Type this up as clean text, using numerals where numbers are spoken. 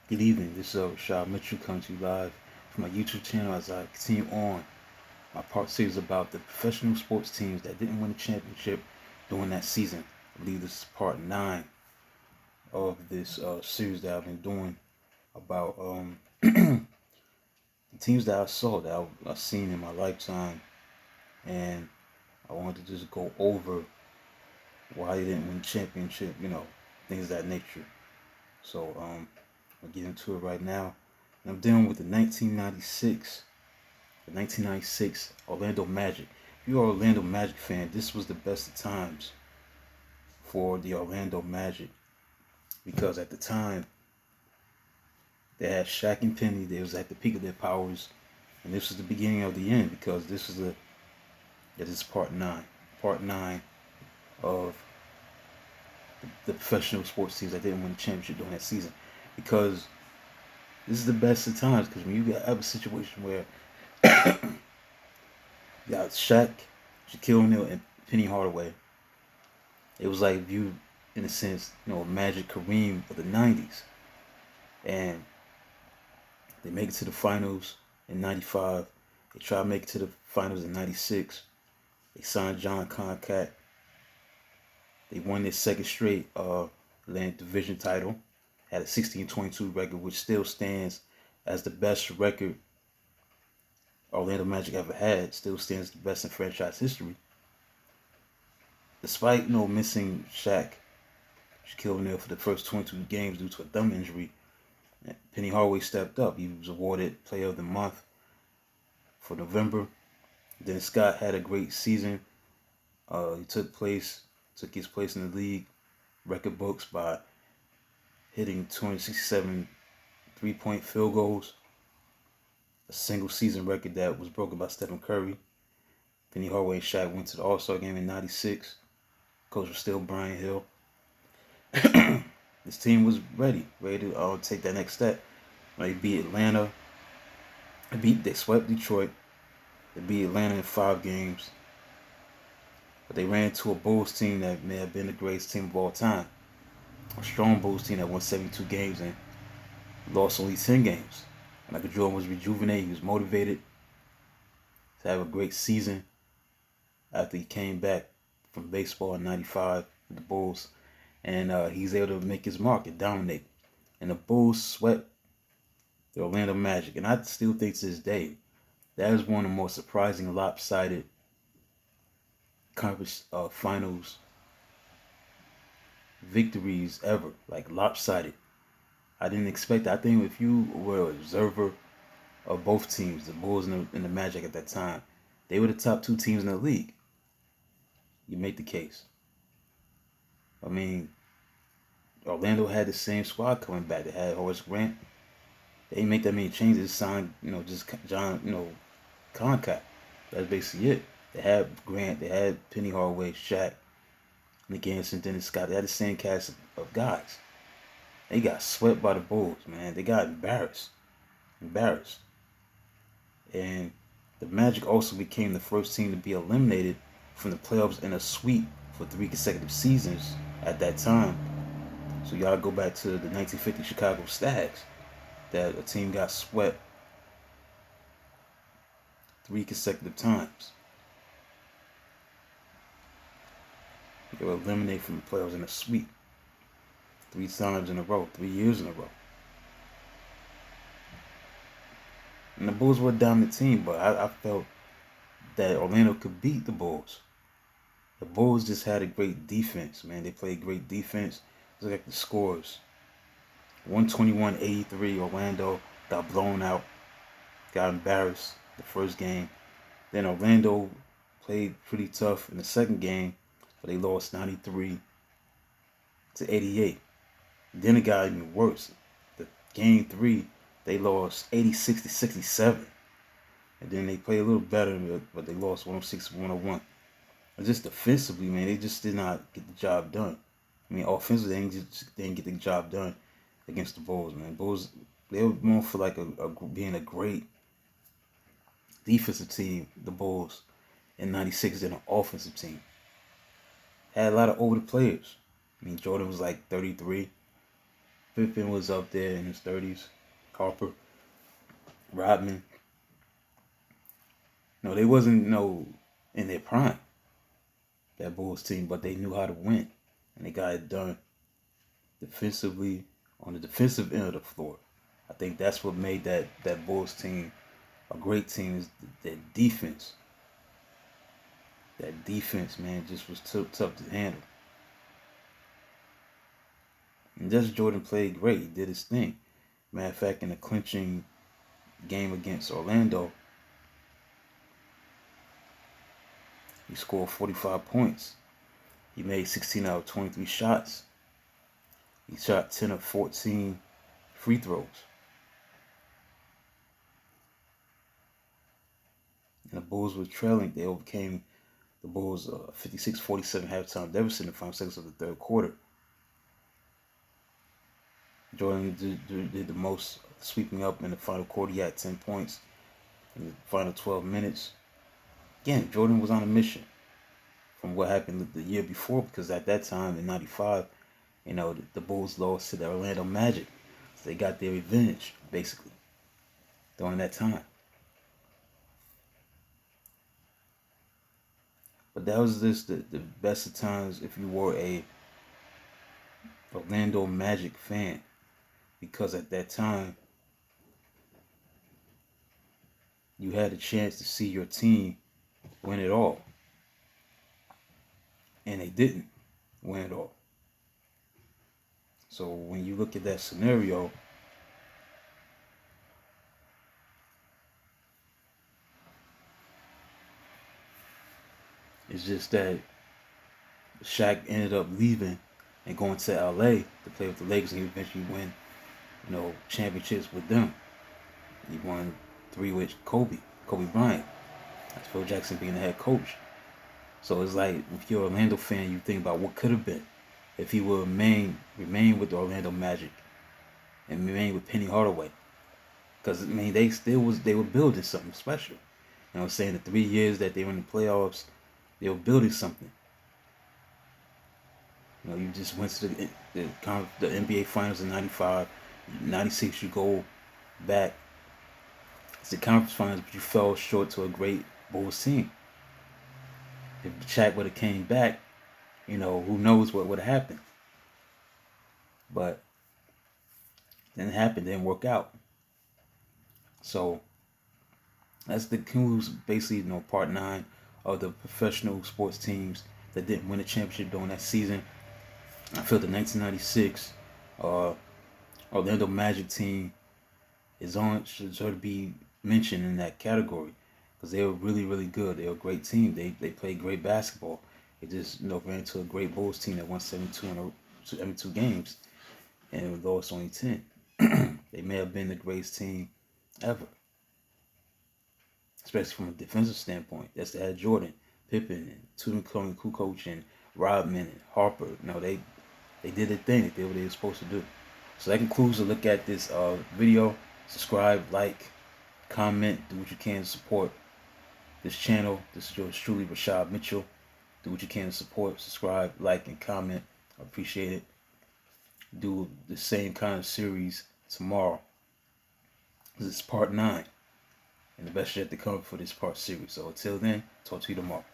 Good evening. This is Rashad Mitchell coming to you live from my YouTube channel as I continue on my part series about the professional sports teams that didn't win a championship during that season. I believe this is part 9 of this series that I've been doing about the teams that I saw that I've seen in my lifetime, and I wanted to just go over why they didn't win a championship, things of that nature. So I'll get into it right now. And I'm dealing with the 1996 Orlando Magic. If you're an Orlando Magic fan, this was the best of times for the Orlando Magic because at the time they had Shaq and Penny. They was at the peak of their powers, and this was the beginning of the end because this is part nine of the professional sports teams that didn't win the championship during that season because this is the best of times because when you have a situation where you got Shaq, Shaquille O'Neal, and Penny Hardaway, it was like viewed in a sense, Magic Kareem of the '90s, and they make it to the finals in '95. They try to make it to the finals in '96. They signed John Concat. They won their second straight Atlantic Division title. Had a 16-22 record, which still stands as the best record Orlando Magic ever had. Still stands the best in franchise history. Despite missing Shaquille O'Neal for the first 22 games due to a thumb injury, Penny Hardaway stepped up. He was awarded Player of the Month for November. Then Scott had a great season. He took his place in the league record books by hitting 267 three-point field goals, a single season record that was broken by Stephen Curry. Penny Hardaway and Shaq went to the All-Star game in '96. Coach was still Brian Hill. This team was ready to take that next step. They beat Atlanta. They swept Detroit. They beat Atlanta in 5 games. But they ran into a Bulls team that may have been the greatest team of all time. A strong Bulls team that won 72 games and lost only 10 games. Michael Jordan was rejuvenated. He was motivated to have a great season after he came back from baseball in '95 with the Bulls. And he's able to make his mark and dominate. And the Bulls swept the Orlando Magic. And I still think to this day, that is one of the most surprising lopsided conference finals victories ever. Like lopsided. I didn't expect that. I think if you were an observer of both teams, the Bulls and the Magic at that time, they were the top 2 teams in the league. You make the case. I mean, Orlando had the same squad coming back. They had Horace Grant. They didn't make that many changes. Signed, just John, Concat. That's basically it. They had Grant. They had Penny Hardaway, Shaq, Nick Anderson, Dennis Scott. They had the same cast of guys. They got swept by the Bulls, man. They got embarrassed. And the Magic also became the first team to be eliminated from the playoffs in a sweep for 3 consecutive seasons at that time. So y'all go back to the 1950 Chicago Stags, that a team got swept 3 consecutive times. They were eliminated from the playoffs in a sweep 3 times in a row, 3 years in a row. And the Bulls were a dominant team, but I felt that Orlando could beat the Bulls. The Bulls just had a great defense, man. They played great defense. Look at the scores. 121-83, Orlando got blown out, got embarrassed the first game. Then Orlando played pretty tough in the second game, but they lost 93-88. Then it got even worse. The game 3, they lost 86-67. And then they played a little better, but they lost 106-101. And just defensively, man, they just did not get the job done. I mean, offensively, they didn't get the job done against the Bulls, man. Bulls, they were known for like being a great defensive team, the Bulls, in '96 than an offensive team. Had a lot of older players. I mean, Jordan was like 33. Pippen was up there in his 30s. Harper, Rodman. No, they wasn't in their prime, that Bulls team, but they knew how to win. And they got it done defensively on the defensive end of the floor. I think that's what made that Bulls team a great team, is their defense. That defense, man, just was tough to handle. And just Jordan played great. He did his thing. Matter of fact, in the clinching game against Orlando, he scored 45 points. He made 16 out of 23 shots. He shot 10 of 14 free throws. And the Bulls were trailing. They overcame the Bulls' 56-47 halftime deficit in the final seconds of the third quarter. Jordan did the most sweeping up in the final quarter. He had 10 points in the final 12 minutes. Again, Jordan was on a mission from what happened the year before, because at that time in '95, the Bulls lost to the Orlando Magic. So they got their revenge, basically, during that time. But that was just the best of times if you were a Orlando Magic fan, because at that time you had a chance to see your team win it all, and they didn't win it all. So when you look at that scenario, it's just that Shaq ended up leaving and going to LA to play with the Lakers, and he eventually win, championships with them. He won 3 with Kobe Bryant. That's Phil Jackson being the head coach. So it's like, if you're an Orlando fan, you think about what could have been if he would remain with the Orlando Magic and remain with Penny Hardaway. Because they were building something special. You know what I'm saying? The 3 years that they were in the playoffs, they were building something. You just went to the NBA Finals in '95, '96. You go back to the conference finals, but you fell short to a great Bulls team. If Shaq would have came back, who knows what would have happened. But didn't happen. Didn't work out. So that's the conclusion, basically, part 9 of the professional sports teams that didn't win a championship during that season. I feel the 1996 Orlando Magic team should sort of be mentioned in that category, because they were really, really good. They were a great team. They played great basketball. They just ran into a great Bulls team that won 72 games and lost only 10. They may have been the greatest team ever, especially from a defensive standpoint. That's they had Jordan, Pippen, and Tony Kukoc, and Rodman, and Harper. They did their thing. They did what they were supposed to do. So that concludes a look at this video. Subscribe, like, comment, do what you can to support this channel. This is yours truly, Rashad Mitchell. Do what you can to support, subscribe, like, and comment. I appreciate it. Do the same kind of series tomorrow. This is part 9. And the best yet to come for this part series. So until then, talk to you tomorrow.